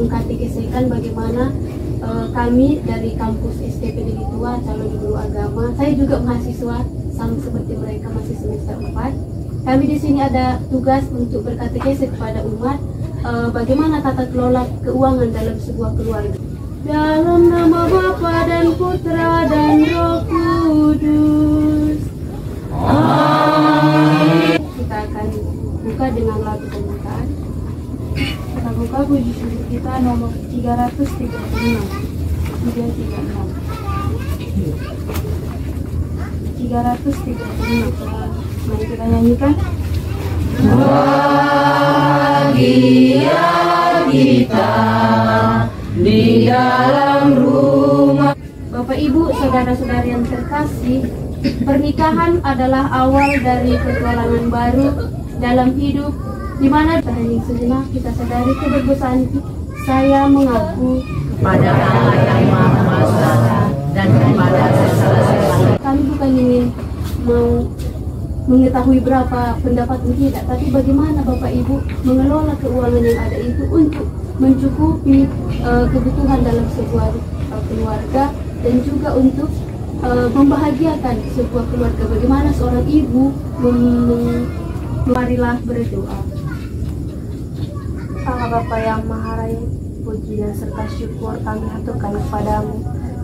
mengkatekisekan bagaimana kami dari kampus STP Negeri Tua calon guru agama. Saya juga mahasiswa sama seperti mereka, masih semester 4. Kami di sini ada tugas untuk berkatekese kepada umat bagaimana tata kelola keuangan dalam sebuah keluarga. Dalam nama Bapa dan Putra dan Roh Kudus. Amin. Kita akan buka dengan lagu pembukaan. Kita buka puji syukur kita nomor 336. 336. Mari kita nyanyikan. Bahagia kita di dalam rumah. Bapak Ibu, saudara-saudari yang terkasih, pernikahan adalah awal dari petualangan baru dalam hidup, di mana hening sejenak kita sadari kedosaan. Saya mengaku pada Allah yang Maha Kuasa dan kepada sesama. Kami bukan ingin mau mengetahui berapa pendapatan tidak, tapi bagaimana Bapak Ibu mengelola keuangan yang ada itu untuk mencukupi kebutuhan dalam sebuah keluarga dan juga untuk membahagiakan sebuah keluarga. Bagaimana seorang ibu marilah berdoa. Allah Bapa yang Maha Raya, puji dan serta syukur kami haturkan kepadamu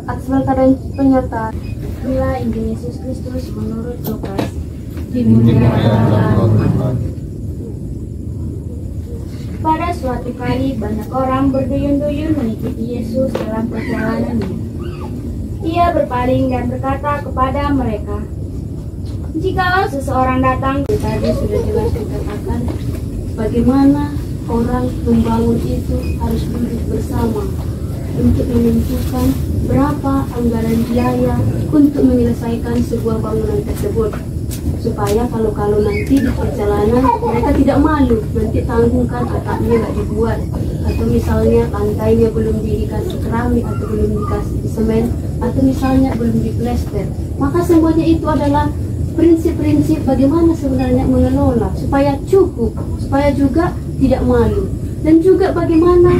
atas berkat dan penyertaan. Bila Injil Yesus Kristus menurut Lukas dimuliakan. Pada suatu kali banyak orang berduyun-duyun mengikuti Yesus dalam perjalanannya. Ia berpaling dan berkata kepada mereka, "Jikalau seseorang datang," tadi sudah jelas dikatakan bagaimana orang membangun itu harus duduk bersama untuk menentukan berapa anggaran biaya untuk menyelesaikan sebuah bangunan tersebut, supaya kalau nanti di perjalanan mereka tidak malu, nanti tanggungkan atapnya nggak dibuat, atau misalnya lantainya belum dikasih keramik atau belum dikasih semen, atau misalnya belum diplester. Maka semuanya itu adalah prinsip-prinsip bagaimana sebenarnya mengelola supaya cukup, supaya juga tidak malu, dan juga bagaimana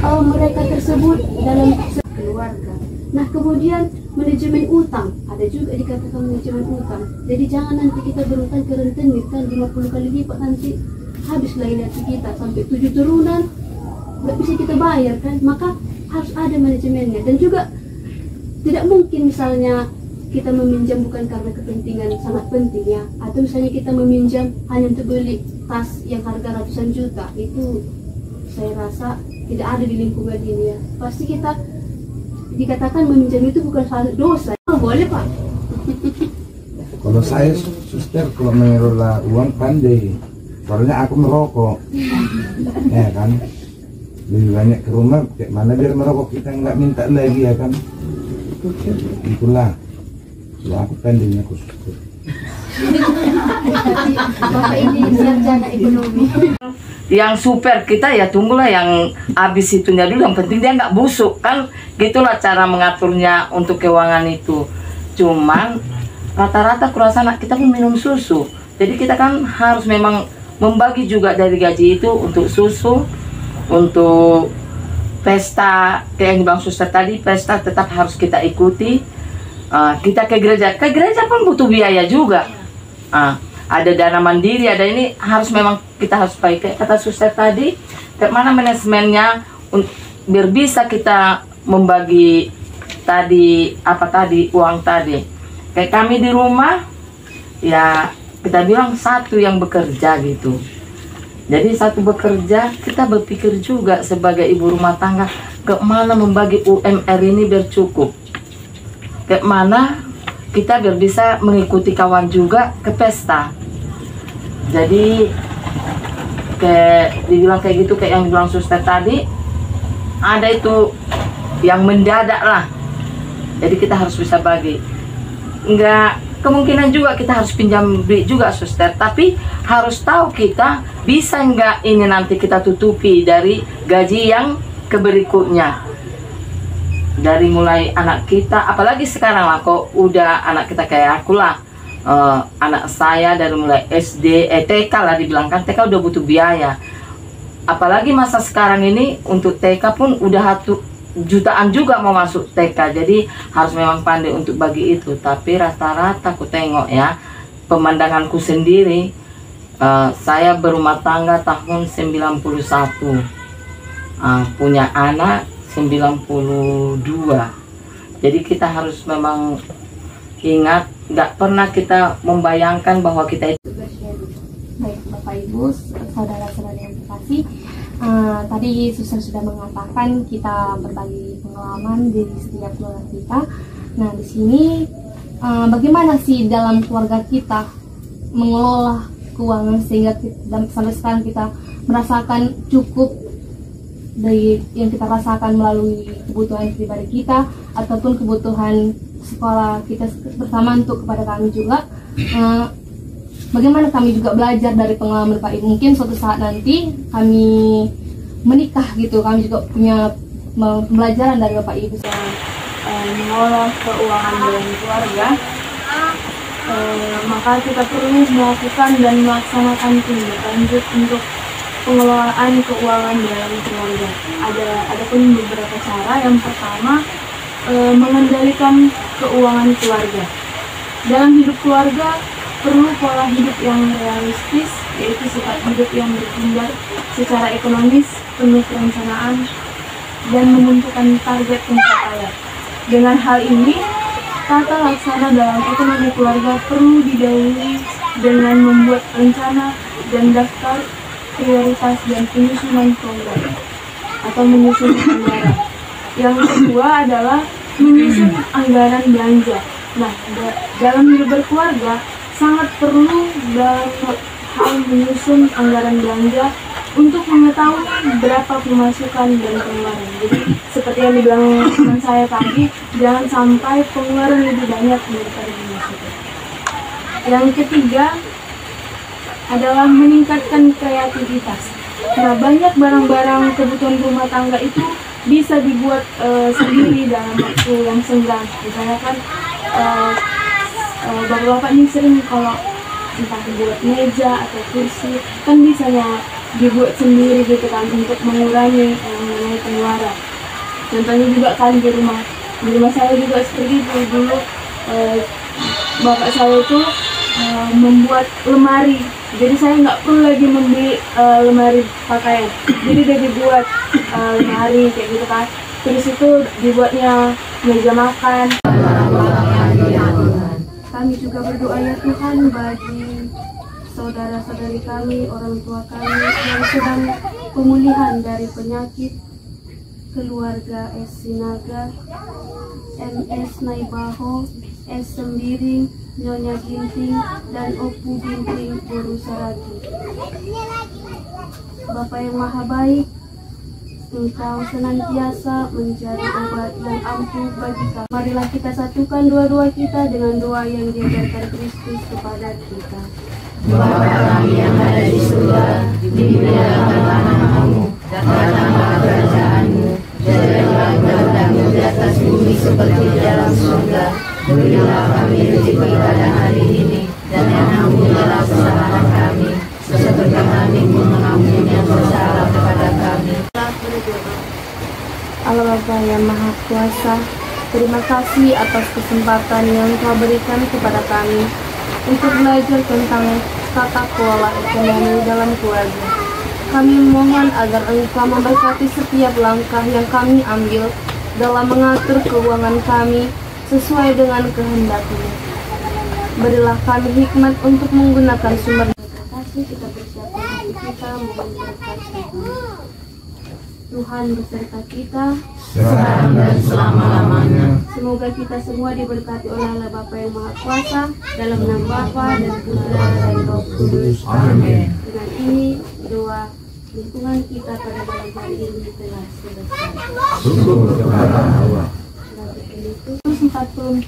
mereka tersebut dalam keluarga. Nah, kemudian manajemen utang, ada juga dikatakan manajemen utang. Jadi jangan nanti kita berutang ke rentenir kan 50 kali lipat, nanti habislah ilasi kita sampai 7 turunan nggak bisa kita bayar kan. Maka harus ada manajemennya, dan juga tidak mungkin misalnya kita meminjam bukan karena kepentingan sangat penting ya, atau misalnya kita meminjam hanya untuk beli tas yang harga ratusan juta. Itu saya rasa tidak ada di lingkungan ini ya. Pasti kita dikatakan meminjam itu bukan salah dosa. Oh, boleh Pak. Kalau saya suster, kalau mengelola uang pandai, soalnya aku merokok, ya kan, lebih banyak ke rumah, kayak mana biar merokok kita nggak minta lagi ya kan, itulah. Kalau aku pandainya aku suster. Bapak ini sarjana ekonomi. Yang super kita ya tunggulah yang habis itunya dulu, yang penting dia nggak busuk kan, gitulah cara mengaturnya untuk keuangan itu. Cuman rata-rata kurasa anak kita pun minum susu, jadi kita kan harus memang membagi juga dari gaji itu untuk susu, untuk pesta kayak yang Bang Suster tadi, pesta tetap harus kita ikuti. Kita ke gereja pun butuh biaya juga. Ada dana mandiri, ada ini harus memang kita harus pakai kata Suster tadi, kayak mana manajemennya biar bisa kita membagi tadi uang tadi. Kayak kami di rumah ya kita bilang satu yang bekerja gitu. Jadi satu bekerja, kita berpikir juga sebagai ibu rumah tangga ke mana membagi UMR ini biar cukup. Kayak mana kita biar bisa mengikuti kawan juga ke pesta. Jadi kayak dibilang kayak gitu, kayak yang dibilang Suster tadi, ada itu yang mendadak lah. Jadi kita harus bisa bagi. Enggak, kemungkinan juga kita harus pinjam duit juga Suster, tapi harus tahu kita bisa enggak ini nanti kita tutupi dari gaji yang keberikutnya. Dari mulai anak kita, apalagi sekarang lah kok udah anak kita kayak aku lah, anak saya dari mulai SD, TK lah dibilang kan, TK udah butuh biaya. apalagi masa sekarang ini untuk TK pun udah jutaan juga mau masuk TK, jadi harus memang pandai untuk bagi itu. Tapi rata-rata aku tengok ya, pemandanganku sendiri, saya berumah tangga tahun 91, punya anak 92. Jadi kita harus memang ingat, nggak pernah kita membayangkan bahwa kita itu. Baik Bapak Ibu, saudara-saudara yang terkasih, tadi Suster sudah mengatakan kita berbagi pengalaman di setiap keluarga kita. Nah, di sini bagaimana sih dalam keluarga kita mengelola keuangan sehingga sampai sekarang kita merasakan cukup dari yang kita rasakan melalui kebutuhan pribadi kita ataupun kebutuhan sekolah kita bersama untuk kepada kami juga. Bagaimana kami juga belajar dari pengalaman Pak Ibu. Mungkin suatu saat nanti kami menikah gitu, kami juga punya pembelajaran dari Bapak Ibu mengelola keuangan dalam keluarga. Maka kita perlu melakukan dan melaksanakan tindak lanjut untuk pengelolaan keuangan dalam keluarga. Ada pun beberapa cara. Yang pertama, mengendalikan keuangan keluarga. Dalam hidup keluarga perlu pola hidup yang realistis, yaitu sifat hidup yang berkembang secara ekonomis, penuh perencanaan, dan menentukan target pencapaian. Dengan hal ini, tata laksana dalam ekonomi keluarga perlu didahului dengan membuat rencana dan daftar prioritas dan penyusunan program atau menyusun anggaran. Yang kedua adalah menyusun anggaran belanja. Nah, dalam hidup berkeluarga sangat perlu dalam hal menyusun anggaran belanja untuk mengetahui berapa pemasukan dan pengeluaran. Jadi seperti yang dibilang teman saya tadi, jangan sampai pengeluaran lebih banyak daripada pemasukan. Yang ketiga adalah meningkatkan kreativitas. Nah, banyak barang-barang kebutuhan rumah tangga itu bisa dibuat sendiri dalam waktu yang senggang. Misalnya kan bapak-bapak ini sering kalau entah buat meja atau kursi kan bisanya dibuat sendiri gitu kan, untuk mengurangi pengeluaran. Contohnya juga kan di rumah saya juga seperti itu. Dulu bapak saya itu membuat lemari, jadi saya nggak perlu lagi membeli lemari pakaian, jadi dia dibuat lemari kayak gitu kan. Terus itu dibuatnya meja makan. Kami juga berdoa ya Tuhan bagi saudara-saudari kami, orang tua kami yang sedang pemulihan dari penyakit, keluarga S. Sinaga, MS Naibaho, S. Sembiring, Nyonya Ginting, dan Opu Ginting Guru Saragi. Bapak yang Maha Baik, Engkau senantiasa menjadi obat yang ampuh bagi kami. Marilah kita satukan doa-doa kita dengan doa yang diajarkan Kristus kepada kita. Bapa kami yang ada di surga, dimuliakanlah namamu, datanglah kerajaanmu, jadilah kehendakmu di atas bumi seperti di dalam surga. Berilah kami rezeki pada hari ini, dan ampunilah kesalahan kami, seperti kami pun mengampuni yang bersalah kepada kami. Allah Bapa yang Maha Kuasa, terima kasih atas kesempatan yang Kau berikan kepada kami untuk belajar tentang tata kelola ekonomi dalam keluarga. Kami mohon agar Engkau memberkati setiap langkah yang kami ambil dalam mengatur keuangan kami sesuai dengan kehendak-Mu. Berilah kami hikmat untuk menggunakan sumber. Terima kasih, kita bersiapkan hati kita mohon berkat Tuhan beserta kita sekarang dan selama-lamanya. Semoga kita semua diberkati oleh Allah Bapa yang Maha Kuasa, dalam nama Bapa dan Putra dan Roh Kudus. Amin. Dengan ini doa lingkungan kita pada malam hari ini telah selesai. Syukur kepada Allah. 644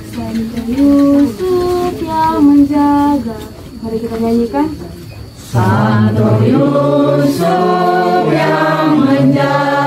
Santo Yusuf yang menjaga. Mari kita nyanyikan. Santo Yusuf yang menjaga